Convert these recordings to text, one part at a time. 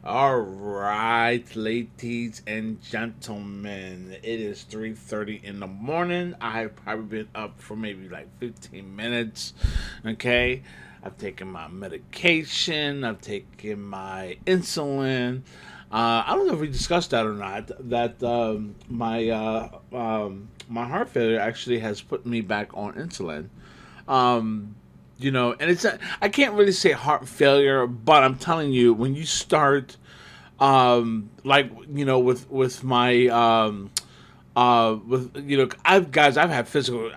All right, ladies and gentlemen, it is 3:30 in the morning. I've probably been up for maybe like 15 minutes. Okay, I've taken my medication. I've taken my insulin. I don't know if we discussed that or not. That my heart failure actually has put me back on insulin. Um, and I can't really say heart failure, but I'm telling you, when you start, like with my with I've had physical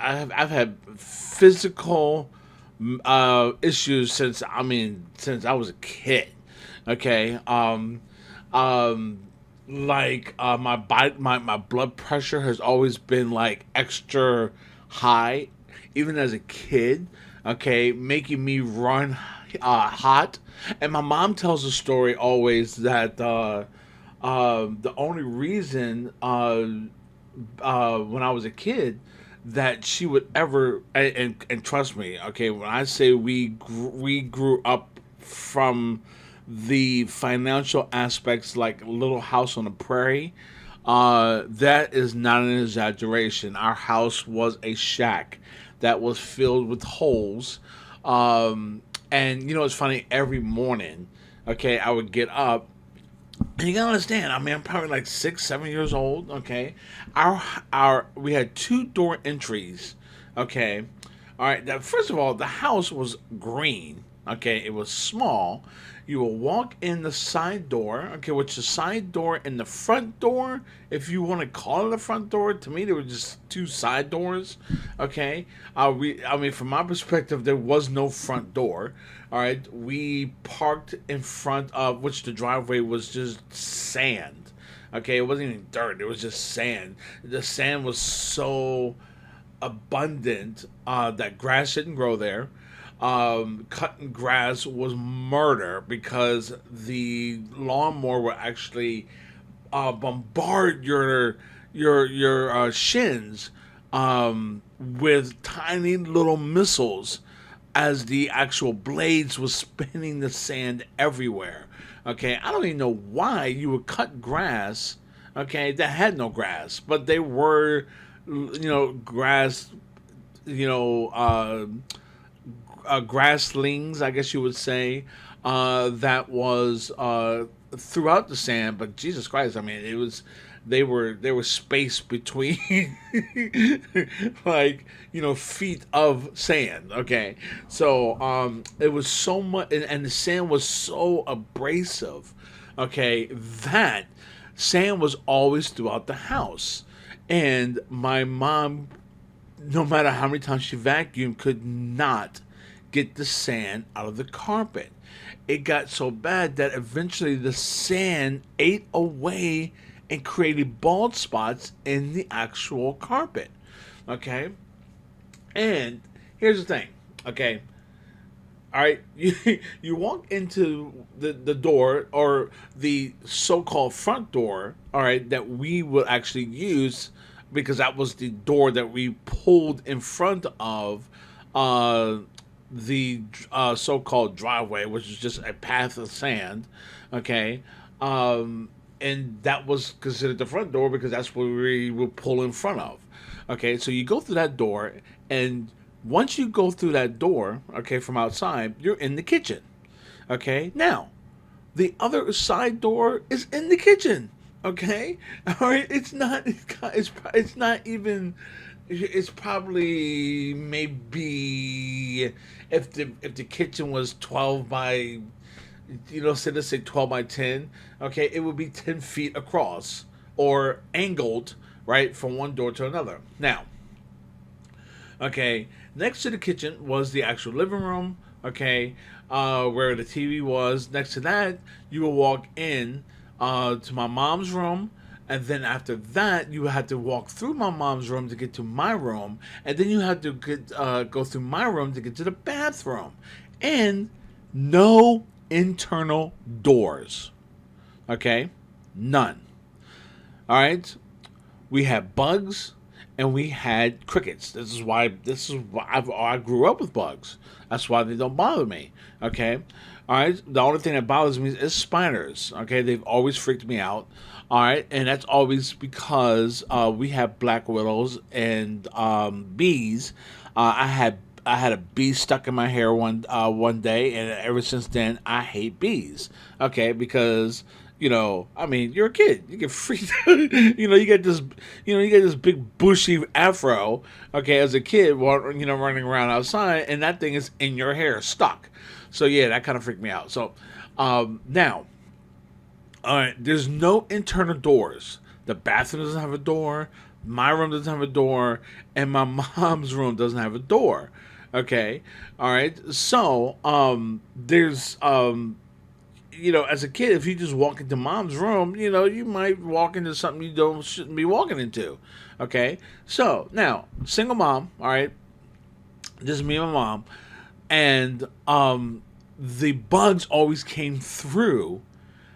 issues since I was a kid. Okay. Um, my blood pressure has always been like extra high, even as a kid. Okay, making me run hot. And my mom tells a story always that the only reason when I was a kid that she would ever and trust me, okay, when I say we grew up from the financial aspects like Little House on the Prairie, that is not an exaggeration. Our house was a shack that was filled with holes. And it's funny, every morning, okay, I would get up, and you gotta understand, I'm probably like 6, 7 years old. Okay, our we had two door entries. Okay, all right. That first of all, the house was green. Okay, it was small. You will walk in the side door. Okay, which the side door and the front door, if you want to call it a front door, to me there were just two side doors. Okay, from my perspective, there was no front door. All right, we parked in front of which the driveway was just sand. Okay, it wasn't even dirt; it was just sand. The sand was so abundant that grass didn't grow there. Cutting grass was murder because the lawnmower would actually bombard your shins with tiny little missiles as the actual blades was spinning the sand everywhere. Okay, I don't even know why you would cut grass. Okay, that had no grass, but they were, grass. You know, grasslings, I guess you would say, that was throughout the sand. But Jesus Christ, they were spaced between like feet of sand. Okay, so it was so much, and the sand was so abrasive. Okay, that sand was always throughout the house, and my mom, no matter how many times she vacuumed, could not get the sand out of the carpet. It got so bad that eventually the sand ate away and created bald spots in the actual carpet. Okay? And here's the thing. Okay? All right, you walk into the door, or the so-called front door, all right, that we will actually use because that was the door that we pulled in front of uh, the so-called driveway, which is just a path of sand. Okay, and that was considered the front door because that's what we would pull in front of. Okay, so you go through that door, and once you go through that door, okay, from outside, you're in the kitchen. Okay, now the other side door is in the kitchen. Okay, all right. It's not even. It's probably maybe if the kitchen was 12 by, say let's say 12 by 10. Okay, it would be 10 feet across or angled right from one door to another. Now, okay, next to the kitchen was the actual living room. Okay, where the TV was. Next to that, you will walk in to my mom's room, and then after that, you had to walk through my mom's room to get to my room, and then you had to go through my room to get to the bathroom, and no internal doors. Okay, none. All right, we had bugs and we had crickets. This is why I grew up with bugs. That's why they don't bother me. Okay, All right. The only thing that bothers me is spiders. Okay. They've always freaked me out. All right. And that's always because we have black widows and bees. I had a bee stuck in my hair one day, and ever since then I hate bees. Okay, because I mean, you're a kid, you get freaked. You get this, you get this big bushy afro. Okay, as a kid, running around outside, and that thing is in your hair, stuck. So yeah, that kind of freaked me out. So now, all right, there's no internal doors. The bathroom doesn't have a door. My room doesn't have a door, and my mom's room doesn't have a door. Okay, all right. So there's as a kid, if you just walk into mom's room, you might walk into something you don't shouldn't be walking into. Okay, so now single mom. All right, just me and my mom, and the bugs always came through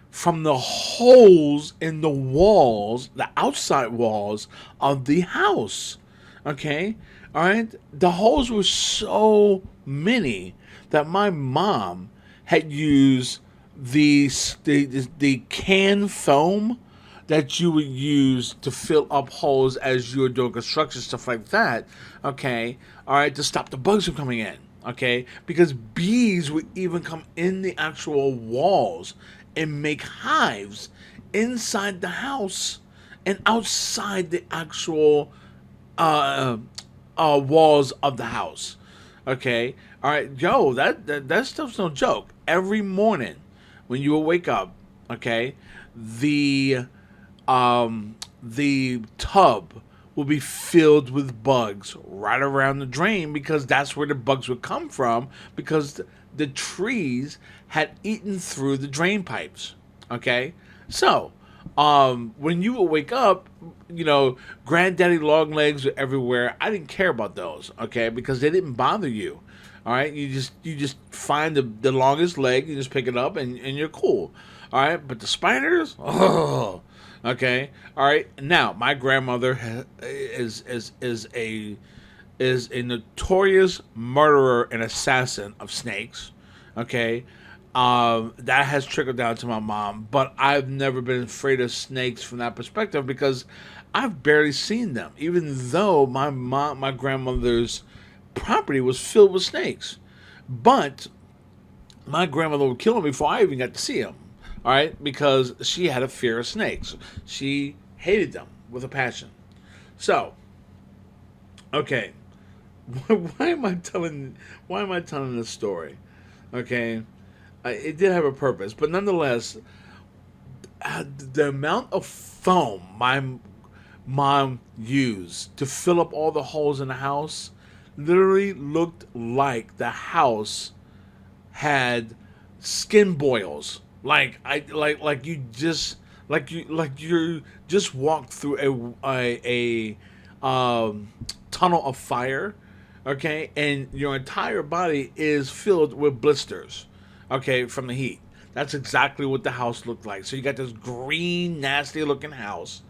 from the holes in the walls, the outside walls of the house. Okay? All right? The holes were so many that my mom had used the canned foam that you would use to fill up holes as you were doing construction, stuff like that. Okay? All right? To stop the bugs from coming in. Okay? Because bees would even come in the actual walls and make hives inside the house and outside the actual walls of the house. Okay, all right, yo, that stuff's no joke. Every morning when you will wake up, okay, the the tub will be filled with bugs right around the drain because that's where the bugs would come from because the trees had eaten through the drain pipes. Okay, so when you would wake up, granddaddy long legs were everywhere. I didn't care about those, okay, because they didn't bother you. All right, you just find the longest leg, you just pick it up, and you're cool. All right, but the spiders, oh, okay, all right. Now my grandmother is a notorious murderer and assassin of snakes. Okay, that has trickled down to my mom, but I've never been afraid of snakes from that perspective because I've barely seen them, even though my grandmother's property was filled with snakes. But my grandmother would kill them before I even got to see them. All right, because she had a fear of snakes. She hated them with a passion. So, okay, why am I telling? Why am I telling this story? Okay, it did have a purpose, but nonetheless, the amount of foam my mom used to fill up all the holes in the house literally looked like the house had skin boils. Like you just walked through a tunnel of fire, okay, and your entire body is filled with blisters, okay, from the heat. That's exactly what the house looked like. So you got this green, nasty looking house,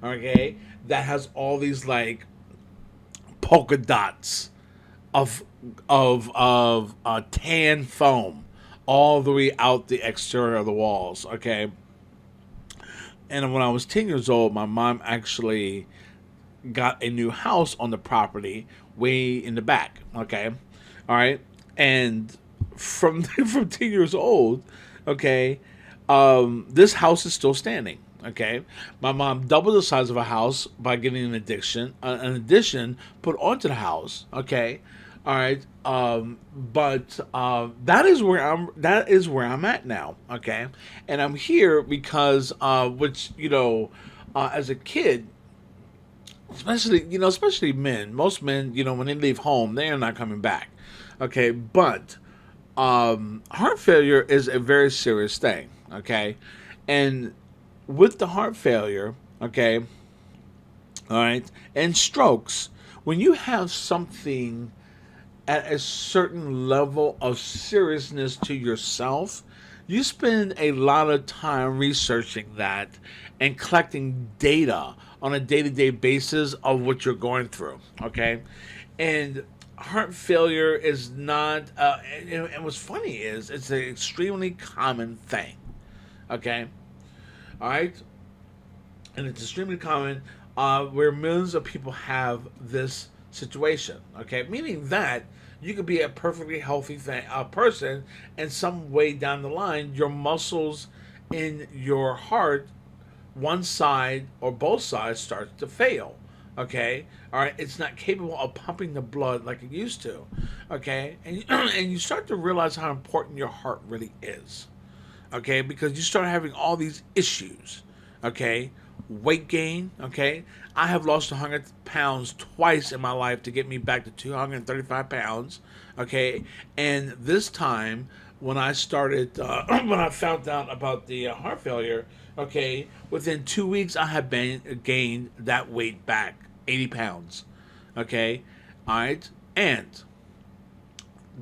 okay, that has all these like polka dots of tan foam all the way out the exterior of the walls. Okay, and when I was 10 years old, my mom actually got a new house on the property way in the back. Okay, all right, and from from 10 years old, okay, this house is still standing. Okay, my mom doubled the size of a house by getting an addition put onto the house. Okay, all right, but that is where I'm at now. Okay, and I'm here because as a kid, especially men, most men, when they leave home, they are not coming back. Okay, but heart failure is a very serious thing. Okay, and with the heart failure, okay, all right, and strokes, when you have something at a certain level of seriousness to yourself, you spend a lot of time researching that and collecting data on a day-to-day basis of what you're going through, okay? And heart failure is not. And what's funny is it's an extremely common thing. Okay, all right, and it's extremely common where millions of people have this situation. Okay, meaning that you could be a perfectly healthy person, and some way down the line, your muscles in your heart, one side or both sides, starts to fail. Okay, all right, it's not capable of pumping the blood like it used to. Okay, and and you start to realize how important your heart really is. Okay, because you start having all these issues. Okay, weight gain. Okay, I have lost 100 pounds twice in my life to get me back to 235 pounds. Okay, and this time when I started, when I found out about the heart failure, okay, within 2 weeks I have been gained that weight back, 80 pounds. Okay, all right, and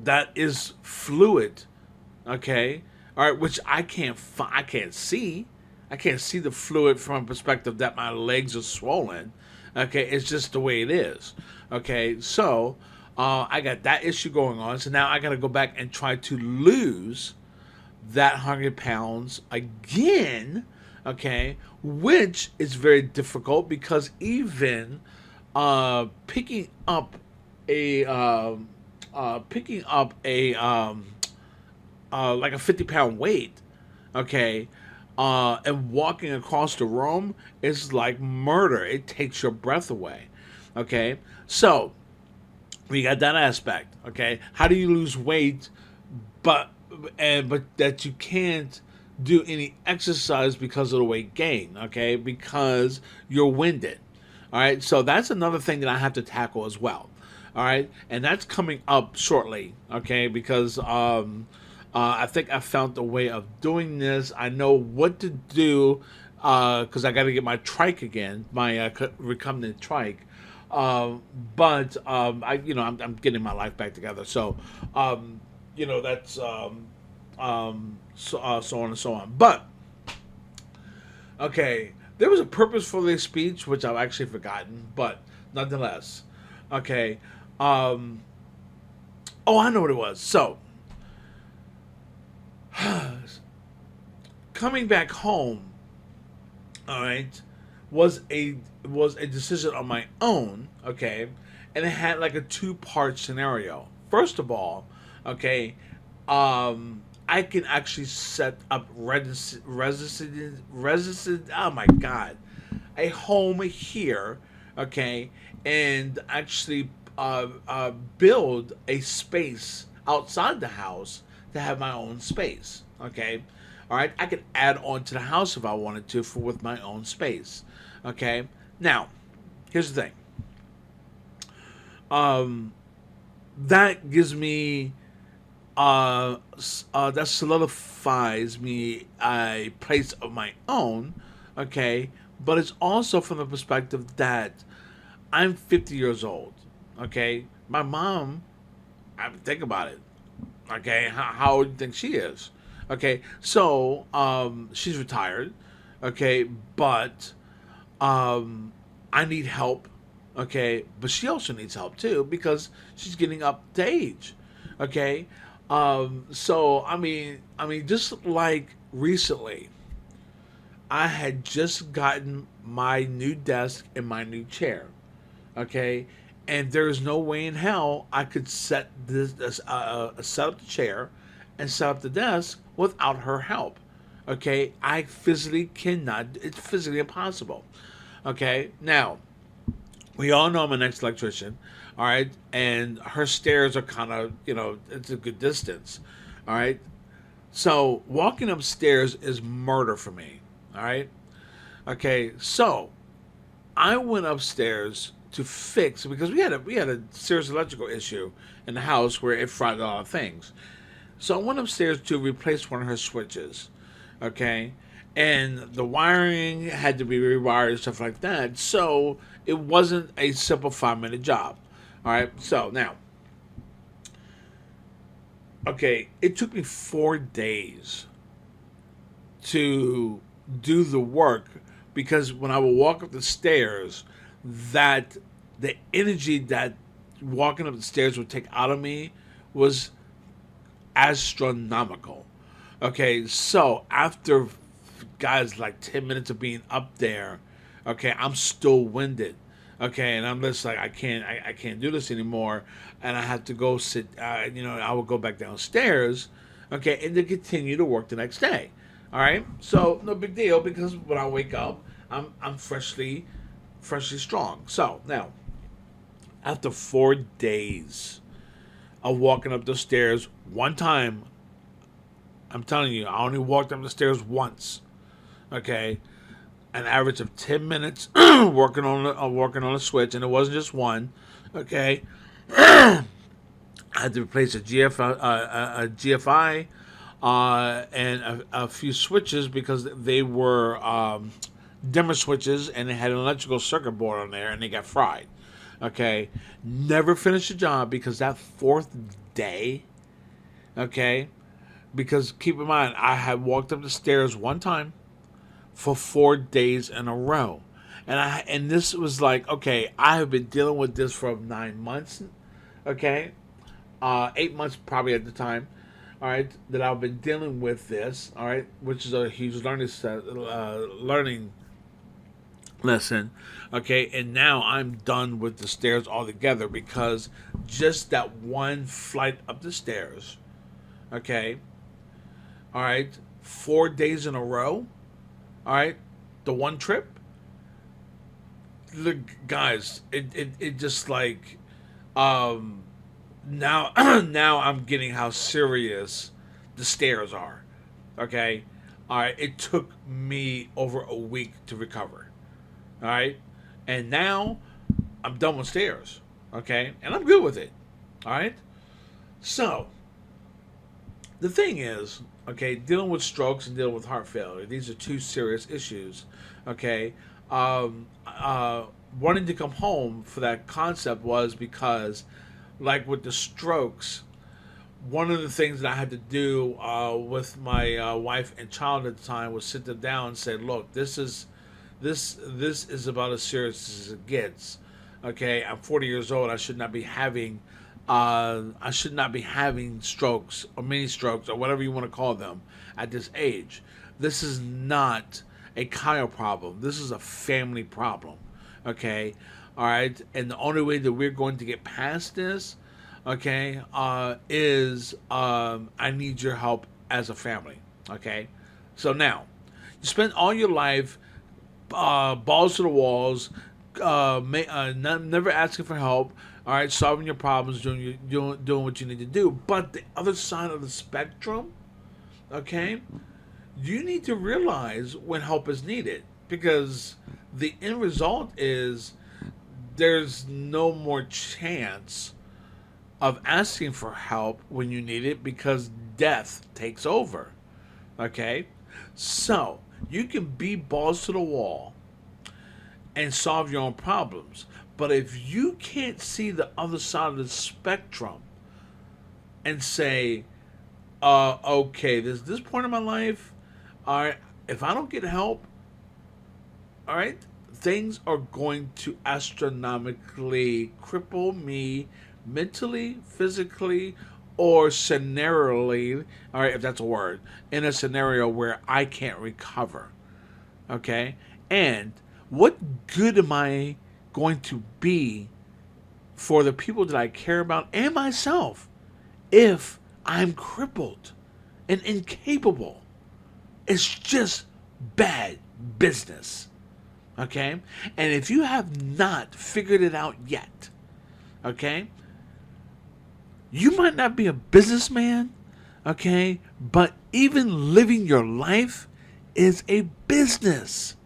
that is fluid. Okay, all right, which I can't see. I can't see the fluid from a perspective that my legs are swollen. Okay, it's just the way it is. Okay, so I got that issue going on. So now I got to go back and try to lose that 100 pounds again. Okay, which is very difficult because even picking up a like a 50-pound weight, okay, and walking across the room is like murder. It takes your breath away. Okay, so we got that aspect. Okay, how do you lose weight, but but that you can't do any exercise because of the weight gain? Okay, because you're winded. All right, so that's another thing that I have to tackle as well. All right, and that's coming up shortly. Okay, because I think I found a way of doing this. I know what to do because I got to get my trike again, my recumbent trike. But I'm getting my life back together. So, that's so on and so on. But okay, there was a purpose for this speech, which I've actually forgotten, but nonetheless, okay. Um, oh, I know what it was. So, coming back home, all right, was a decision on my own, okay, and it had like a two-part scenario. First of all, okay, I can actually set up resident. Oh my God, a home here, okay, and actually build a space outside the house to have my own space. Okay, all right. I could add on to the house if I wanted to for with my own space. Okay. Now, here's the thing. Um, that gives me that solidifies me a place of my own. Okay, but it's also from the perspective that I'm 50 years old. Okay, my mom. I mean, think about it. Okay, how old do you think she is? Okay, so she's retired. Okay, but I need help. Okay, but she also needs help too because she's getting up to age. Okay, so just like recently, I had just gotten my new desk and my new chair. Okay, and there's no way in hell I could set up the chair and set up the desk without her help. Okay, I physically cannot. It's physically impossible. Okay, now we all know I'm an ex-electrician. All right, and her stairs are kind of it's a good distance. All right, so walking upstairs is murder for me. All right, okay, so I went upstairs to fix because we had a serious electrical issue in the house where it fried a lot of things. So I went upstairs to replace one of her switches. Okay, and the wiring had to be rewired and stuff like that. So it wasn't a simple 5 minute job. All right, so now, okay, it took me 4 days to do the work because when I would walk up the stairs, that the energy that walking up the stairs would take out of me was astronomical. Okay, so after guys like 10 minutes of being up there, okay, I'm still winded. Okay, and I'm just like I can't do this anymore, and I have to go sit. I will go back downstairs, okay, and to continue to work the next day. All right, so no big deal because when I wake up, I'm freshly strong. So now, after 4 days of walking up the stairs one time, I'm telling you, I only walked up the stairs once. Okay, an average of 10 minutes working on a switch, and it wasn't just one. Okay, I had to replace a GFI and a few switches because they were dimmer switches and it had an electrical circuit board on there and they got fried. Okay, never finished the job because that fourth day, okay, because keep in mind, I had walked up the stairs one time for 4 days in a row. And this was like, okay, I have been dealing with this for 9 months, okay, 8 months probably at the time, all right, that I've been dealing with this, all right, which is a huge learning lesson, okay, and now I'm done with the stairs altogether because just that one flight up the stairs, okay, all right, 4 days in a row, all right, the one trip. Look, guys, it just like now now I'm getting how serious the stairs are. Okay, all right. It took me over a week to recover. All right, and now I'm done with stairs. Okay, and I'm good with it. All right. So the thing is, okay, dealing with strokes and dealing with heart failure, these are two serious issues. Okay, um, wanting to come home for that concept was because, like with the strokes, one of the things that I had to do with my wife and child at the time was sit them down and say, "Look, this is about as serious as it gets. Okay, I'm 40 years old. I should not be having strokes or mini strokes or whatever you want to call them at this age. This is not a Kyle problem. This is a family problem. Okay, all right. And the only way that we're going to get past this, okay, is I need your help as a family. Okay, so now you spend all your life balls to the walls, never asking for help. All right, solving your problems, doing what you need to do. But the other side of the spectrum, okay, you need to realize when help is needed because the end result is there's no more chance of asking for help when you need it because death takes over. Okay, so you can be balls to the wall and solve your own problems. But if you can't see the other side of the spectrum and say, okay, this point in my life, all right, if I don't get help, all right, things are going to astronomically cripple me mentally, physically, or scenarially, all right, if that's a word, in a scenario where I can't recover. Okay? And what good am I going to be for the people that I care about and myself if I'm crippled and incapable? It's just bad business. Okay? And if you have not figured it out yet, okay, you might not be a businessman, okay, but even living your life is a business.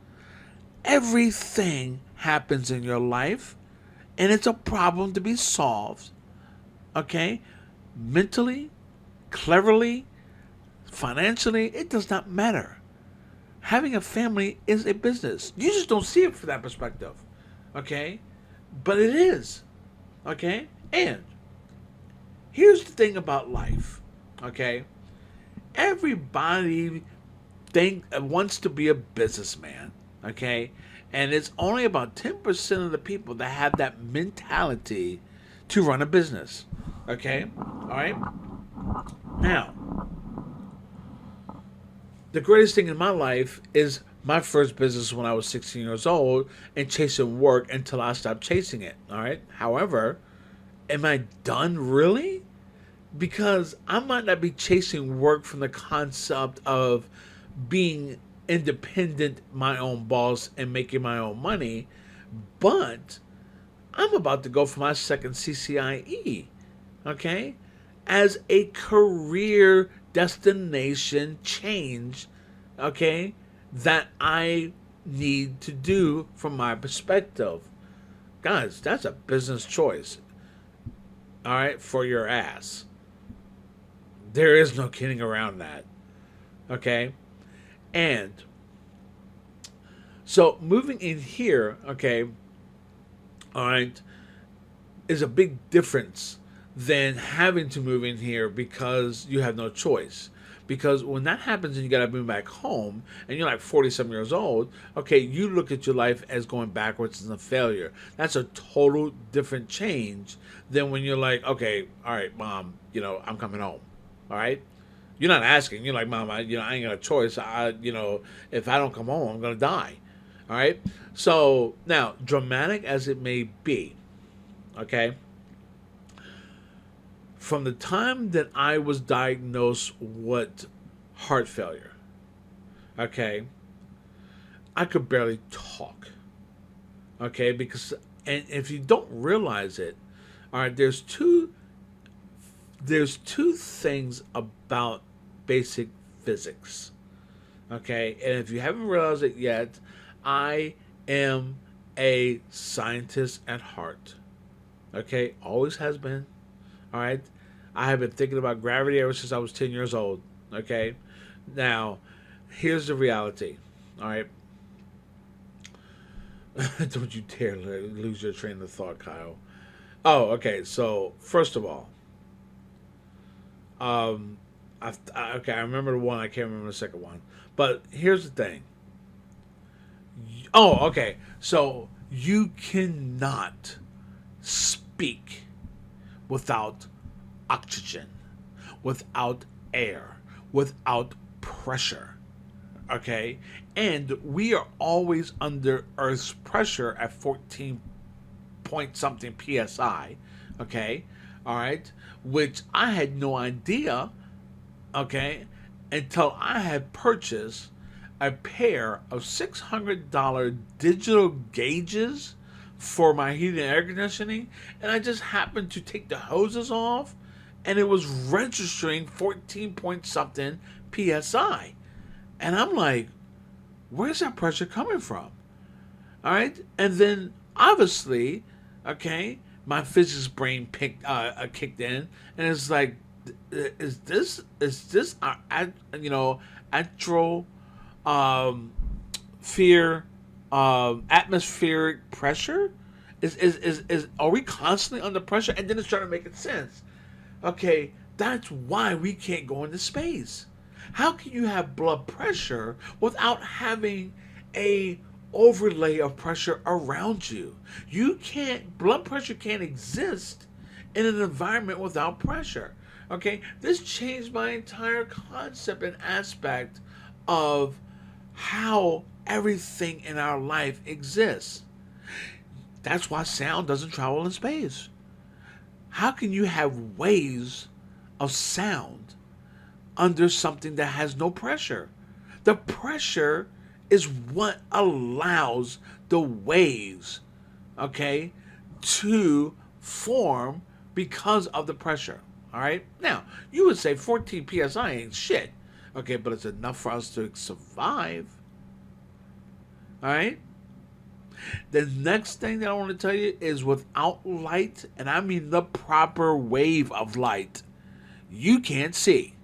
Everything happens in your life, and it's a problem to be solved, okay, mentally, cleverly, financially, it does not matter. Having a family is a business. You just don't see it from that perspective, okay, but it is, okay, and here's the thing about life, okay? Everybody wants to be a businessman, okay? And it's only about 10% of the people that have that mentality to run a business. Okay? All right? Now, the greatest thing in my life is my first business when I was 16 years old and chasing work until I stopped chasing it. All right? However, am I done really? Because I might not be chasing work from the concept of being independent, my own boss, and making my own money, but I'm about to go for my second CCIE, okay, as a career destination change, okay, that I need to do from my perspective. Guys, that's a business choice, all right, for your ass. There is no kidding around that, okay? And so moving in here, okay, all right, is a big difference than having to move in here because you have no choice. Because when that happens and you got to move back home and you're like 40 some years old, okay, you look at your life as going backwards and a failure. That's a total different change than when you're like, okay, all right, mom, I'm coming home. All right. You're not asking. You're like, mom, I ain't got a choice. If I don't come home, I'm going to die. All right. So now, dramatic as it may be, okay, from the time that I was diagnosed with heart failure, okay, I could barely talk, okay, because, and if you don't realize it, all right, there's two things about basic physics, okay, and if you haven't realized it yet, I am a scientist at heart, okay, always has been. All right. I have been thinking about gravity ever since I was 10 years old. Okay. Now, here's the reality. All right. Don't you dare lose your train of thought, Kyle. Oh, okay. So, first of all, okay, I remember the one. I can't remember the second one. But here's the thing. Oh, okay. So, you cannot speak without oxygen, without air, without pressure. Okay? And we are always under Earth's pressure at 14 point something psi. Okay? All right? Which I had no idea, okay, until I had purchased a pair of $600 digital gauges for my heating and air conditioning, and I just happened to take the hoses off, and it was registering 14 point something psi, and I'm like, where's that pressure coming from? All right, and then obviously, okay, my physics brain kicked in, and it's like, is this actual fear, atmospheric pressure? Is are we constantly under pressure? And then it's trying to make it sense. Okay, that's why we can't go into space. How can you have blood pressure without having a overlay of pressure around you? Blood pressure can't exist in an environment without pressure. Okay, this changed my entire concept and aspect of how everything in our life exists. That's why sound doesn't travel in space. How can you have waves of sound under something that has no pressure? The pressure is what allows the waves, okay, to form because of the pressure. All right. Now, you would say 14 psi ain't shit. Okay, but it's enough for us to survive. All right. The next thing that I want to tell you is without light, and I mean the proper wave of light, you can't see.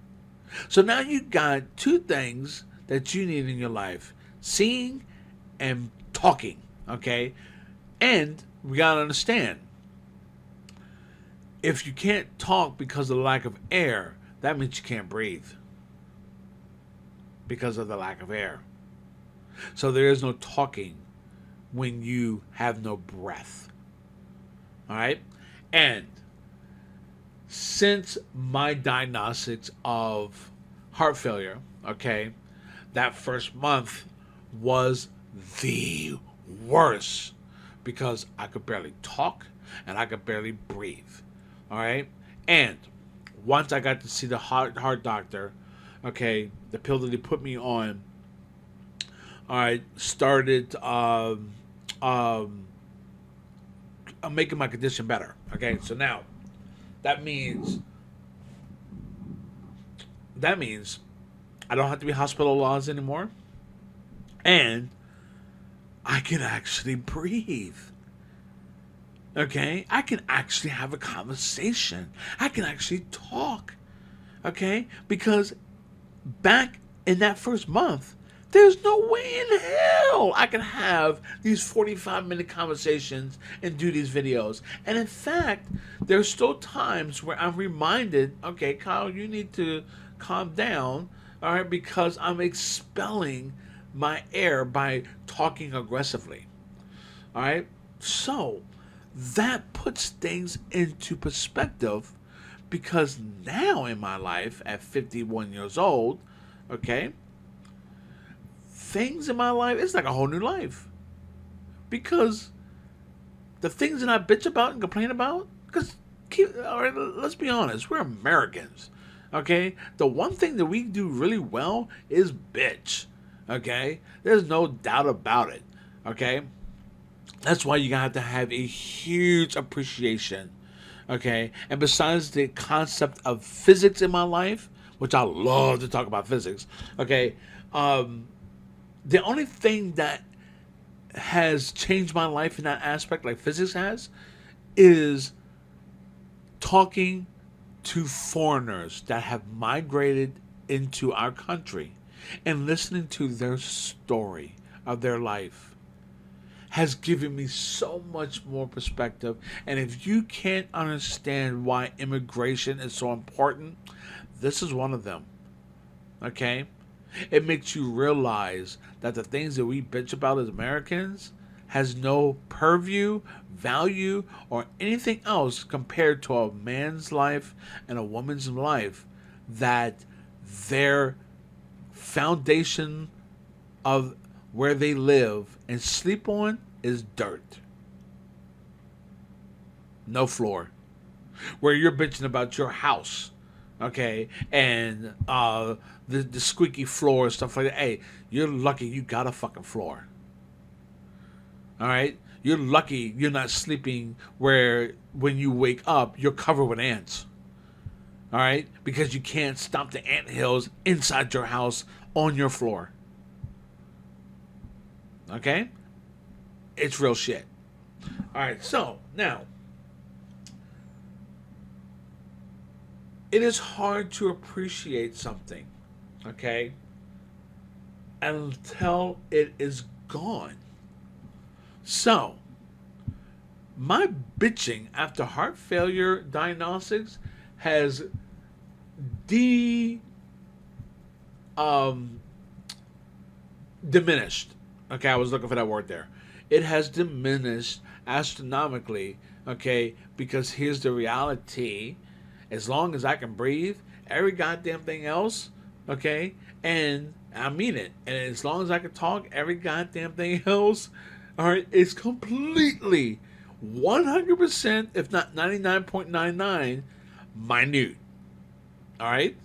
So now you got two things that you need in your life: seeing and talking. Okay. And we got to understand, if you can't talk because of the lack of air, that means you can't breathe because of the lack of air. So there is no talking when you have no breath. All right? And since my diagnostics of heart failure, okay, that first month was the worst because I could barely talk and I could barely breathe. All right. And once I got to see the heart doctor, okay, the pill that he put me on, all right, started um, making my condition better. Okay, so now that means that means I don't have to be hospitalized anymore, and I can actually breathe. Okay, I can actually have a conversation. I can actually talk. Okay, because back in that first month, there's no way in hell I can have these 45-minute conversations and do these videos. And in fact, there's still times where I'm reminded, okay, Kyle, you need to calm down, all right, because I'm expelling my air by talking aggressively. All right, so that puts things into perspective because now in my life at 51 years old, okay, things in my life, it's like a whole new life. Because the things that I bitch about and complain about, because, all right, let's be honest, we're Americans, okay? The one thing that we do really well is bitch, okay? There's no doubt about it, okay? That's why you have to have a huge appreciation, okay? And besides the concept of physics in my life, which I love to talk about physics, okay? The only thing that has changed my life in that aspect, like physics has, is talking to foreigners that have migrated into our country and listening to their story of their life has given me so much more perspective. And if you can't understand why immigration is so important, this is one of them. Okay? It makes you realize that the things that we bitch about as Americans has no purview, value, or anything else compared to a man's life and a woman's life, that their foundation of where they live and sleep on is dirt. No floor. Where you're bitching about your house, okay, and the squeaky floor and stuff like that. Hey, you're lucky you got a fucking floor. All right, you're lucky you're not sleeping where when you wake up you're covered with ants. All right, because you can't stop the ant hills inside your house on your floor. Okay, it's real shit. All right, so now it is hard to appreciate something, okay, until it is gone. So, my bitching after heart failure diagnostics has de um, diminished. Okay, I was looking for that word there. It has diminished astronomically. Okay, because here's the reality: as long as I can breathe, every goddamn thing else, okay, and I mean it, and as long as I can talk, every goddamn thing else, all right, is completely 100%, if not 99.99, minute. All right,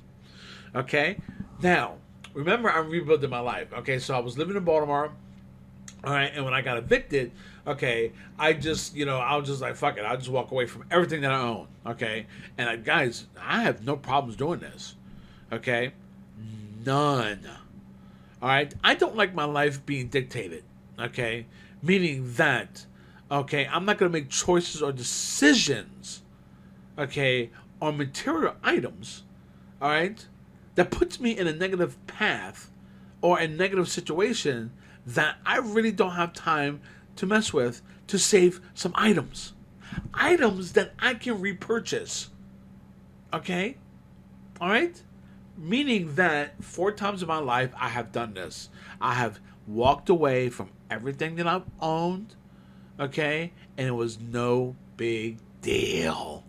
okay. Now, remember, I'm rebuilding my life. Okay, so I was living in Baltimore. All right, and when I got evicted, okay, I just, I was just like, fuck it, I'll just walk away from everything that I own, okay? And guys, I have no problems doing this, okay? None. All right, I don't like my life being dictated, okay? Meaning that, okay, I'm not going to make choices or decisions, okay, on material items, all right, that puts me in a negative path or a negative situation that I really don't have time to mess with to save some items. Items that I can repurchase. Okay? All right? Meaning that 4 times in my life I have done this. I have walked away from everything that I've owned. Okay? And it was no big deal.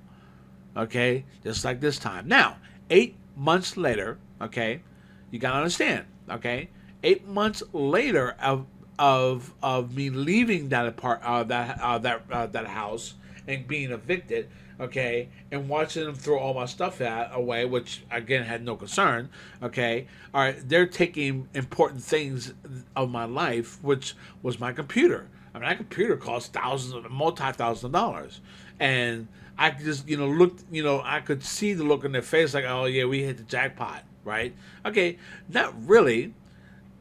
Okay, just like this time. Now, 8 months later, okay, you gotta understand. Okay, 8 months later of me leaving that house and being evicted, okay, and watching them throw all my stuff away, which again had no concern. Okay, all right, they're taking important things of my life, which was my computer. I mean, that computer cost multi-thousand of dollars, and I could just, I could see the look on their face, like, oh yeah, we hit the jackpot, right? Okay, not really.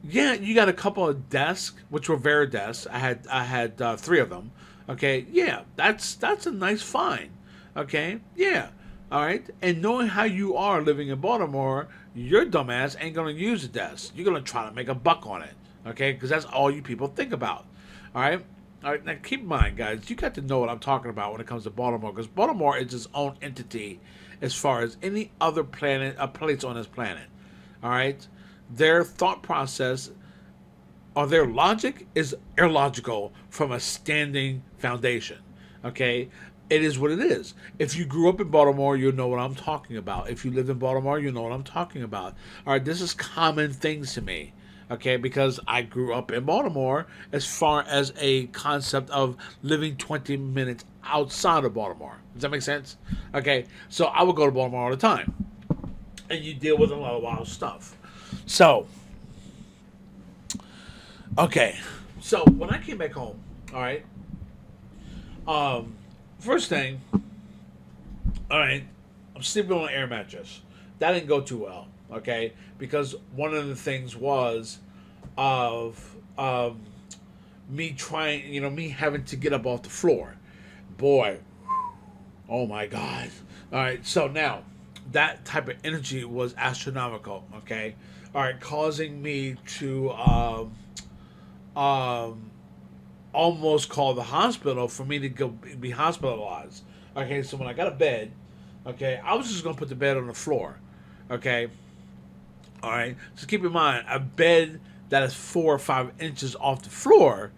Yeah, you got a couple of desks, which were Vera desks. I had three of them. Okay, yeah, that's a nice find. Okay, yeah, all right. And knowing how you are living in Baltimore, your dumbass ain't gonna use the desk. You're gonna try to make a buck on it. Okay, because that's all you people think about. All right. All right. Now keep in mind, guys, you got to know what I'm talking about when it comes to Baltimore, because Baltimore is its own entity as far as any other place on this planet. All right. Their thought process or their logic is illogical from a standing foundation. Okay? It is what it is. If you grew up in Baltimore, you'll know what I'm talking about. If you live in Baltimore, you know what I'm talking about. All right, this is common things to me. Okay, because I grew up in Baltimore as far as a concept of living 20 minutes outside of Baltimore. Does that make sense? Okay, so I would go to Baltimore all the time. And you deal with a lot of wild stuff. So, okay. So, when I came back home, all right, first thing, all right, I'm sleeping on an air mattress. That didn't go too well, okay, because one of the things was of me trying, me having to get up off the floor. Boy, oh my God. All right, so now, that type of energy was astronomical, okay? All right, causing me to almost call the hospital for me to go be hospitalized. Okay, so when I got a bed, okay, I was just gonna put the bed on the floor. Okay, all right. Just keep in mind, a bed that is 4 or 5 inches off the floor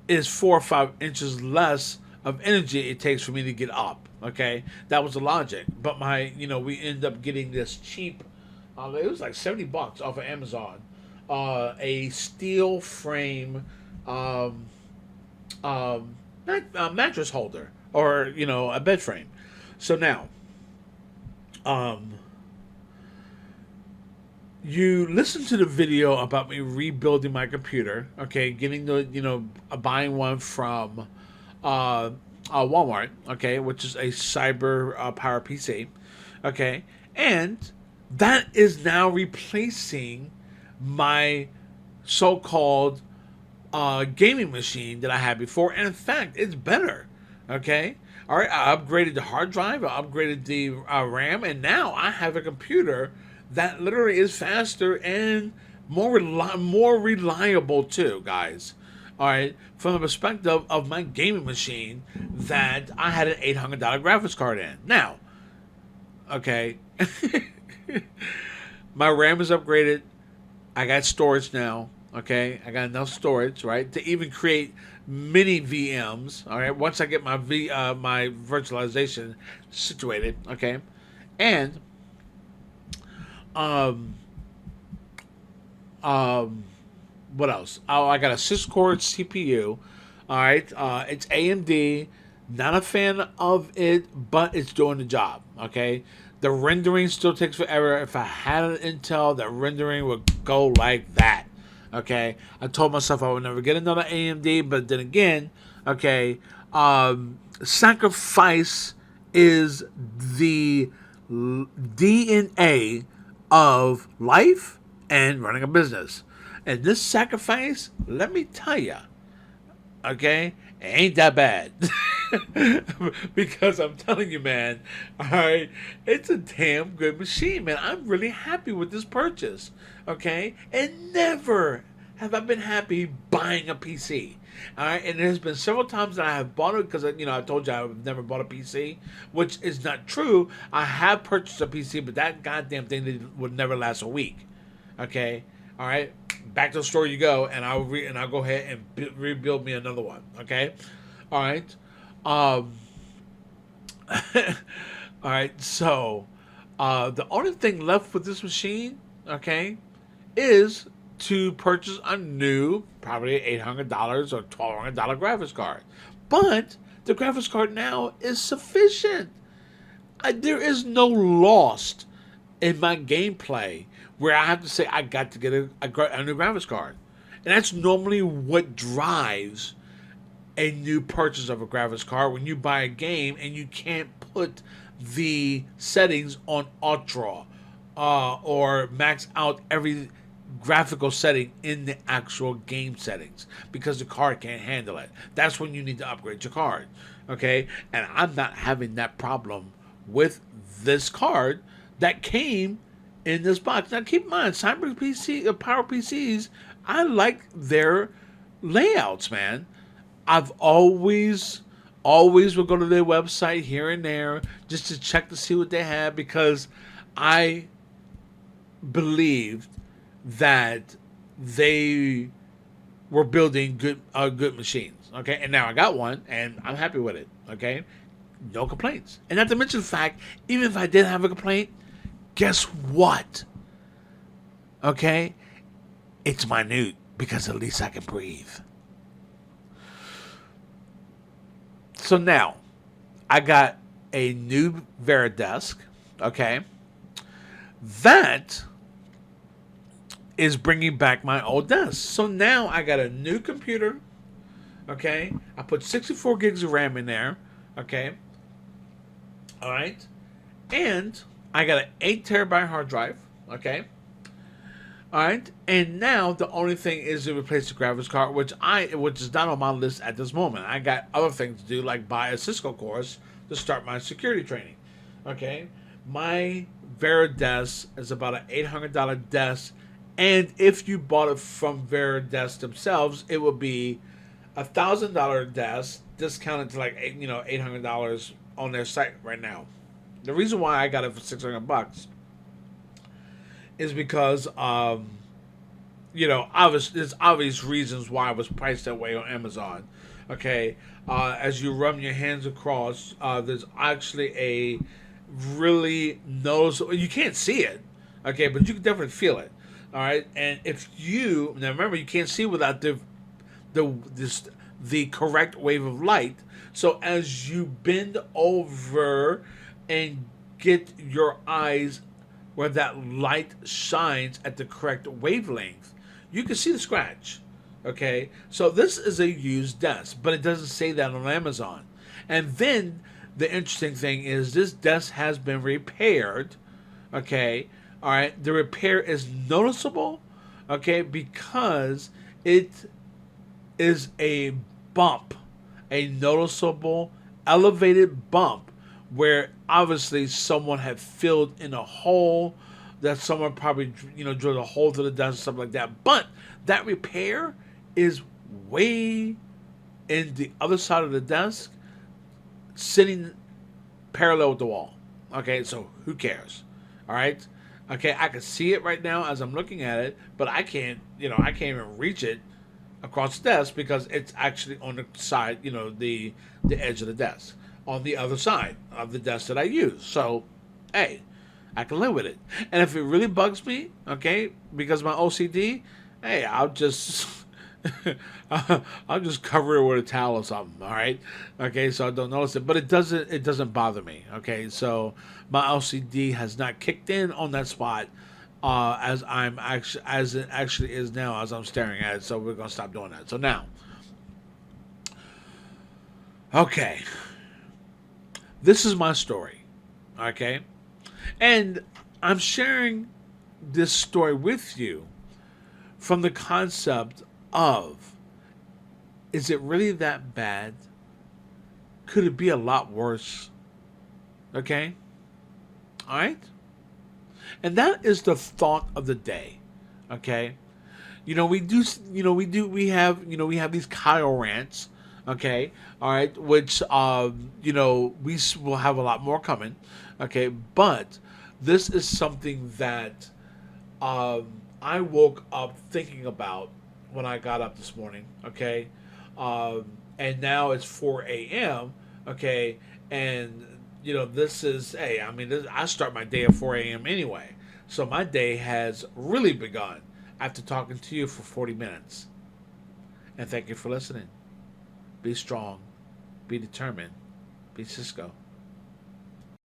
is 4 or 5 inches less of energy it takes for me to get up. Okay, that was the logic. But we end up getting this cheap. It was like $70 off of Amazon. A steel frame mattress holder, or a bed frame. So now, you listen to the video about me rebuilding my computer. Okay, getting buying one from Walmart. Okay, which is a cyber power PC. Okay, and that is now replacing my so-called gaming machine that I had before, and in fact, it's better. Okay, all right. I upgraded the hard drive, I upgraded the RAM, and now I have a computer that literally is faster and more reliable too, guys. All right, from the perspective of my gaming machine that I had an $800 graphics card in. Now, okay, my RAM is upgraded. I got storage now. Okay, I got enough storage, right, to even create mini VMs. All right, once I get my my virtualization situated. Okay, and what else? Oh, I got a 6-core CPU. All right, it's AMD. Not a fan of it, but it's doing the job. Okay, the rendering still takes forever. If I had an Intel, the rendering would go like that. Okay, I told myself I would never get another AMD, but then again, okay, sacrifice is the DNA of life and running a business. And this sacrifice, let me tell you, okay, it ain't that bad. Because I'm telling you, man, all right, it's a damn good machine, man. I'm really happy with this purchase, okay? And never have I been happy buying a PC, all right? And there's been several times that I have bought it because, I told you I've never bought a PC, which is not true. I have purchased a PC, but that goddamn thing would never last a week, okay? All right, back to the store you go, and I'll go ahead and rebuild me another one, okay? All right. All right, so the only thing left with this machine, okay, is to purchase a new, probably $800 or $1,200 graphics card. But the graphics card now is sufficient. There is no loss in my gameplay where I have to say I got to get a new graphics card. And that's normally what drives a new purchase of a graphics card when you buy a game and you can't put the settings on ultra or max out every graphical setting in the actual game settings because the card can't handle it. That's when you need to upgrade your card. Okay, and I'm not having that problem with this card that came in this box. Now keep in mind, Cyber PC, Power PCs, I like their layouts, man. I've always will go to their website here and there just to check to see what they have because I believed that they were building good machines. Okay, and now I got one and I'm happy with it. Okay, no complaints. And not to mention the fact, even if I did have a complaint, guess what? Okay, it's minute because at least I can breathe. So now, I got a new Veridesk, okay? That is bringing back my old desk. So now I got a new computer, okay? I put 64 gigs of RAM in there, okay? All right? And I got an 8 terabyte hard drive, okay? All right, and now the only thing is to replace the graphics card, which is not on my list at this moment. I got other things to do, like buy a Cisco course to start my security training. Okay, my Veridesk is about an $800 desk, and if you bought it from Veridesk themselves, it would be $1,000 desk discounted to like $800 on their site right now. The reason why I got it for $600 is because there's obvious reasons why it was priced that way on Amazon. Okay, as you run your hands across, there's actually a really noticeable. You can't see it, okay, but you can definitely feel it. All right, and if you now remember, you can't see without the correct wave of light. So as you bend over and get your eyes where that light shines at the correct wavelength, you can see the scratch. Okay, so this is a used desk, but it doesn't say that on Amazon. And then the interesting thing is this desk has been repaired. Okay, all right, the repair is noticeable. Okay, because it is a bump, a noticeable elevated bump where obviously someone had filled in a hole that someone probably drilled a hole to the desk or something like that. But that repair is way in the other side of the desk, sitting parallel with the wall. Okay, so who cares? All right. Okay, I can see it right now as I'm looking at it, but I can't even reach it across the desk because it's actually on the side, the edge of the desk, on the other side of the desk that I use. So, hey, I can live with it. And if it really bugs me, okay, because of my OCD, hey, I'll just I'll just cover it with a towel or something. All right, okay, so I don't notice it, but it doesn't bother me. Okay, so my OCD has not kicked in on that spot. As it actually is now, as I'm staring at it, so we're gonna stop doing that. So now, okay, this is my story, okay? And I'm sharing this story with you from the concept of, is it really that bad? Could it be a lot worse? Okay? All right? And that is the thought of the day. Okay? We have these Kiel Rants, okay, all right, which we will have a lot more coming, okay, but this is something that I woke up thinking about when I got up this morning, okay, and now it's 4 a.m., okay, and this is, hey, I mean, I start my day at 4 a.m. anyway. So my day has really begun after talking to you for 40 minutes. And thank you for listening. Be strong, be determined, be Cisco.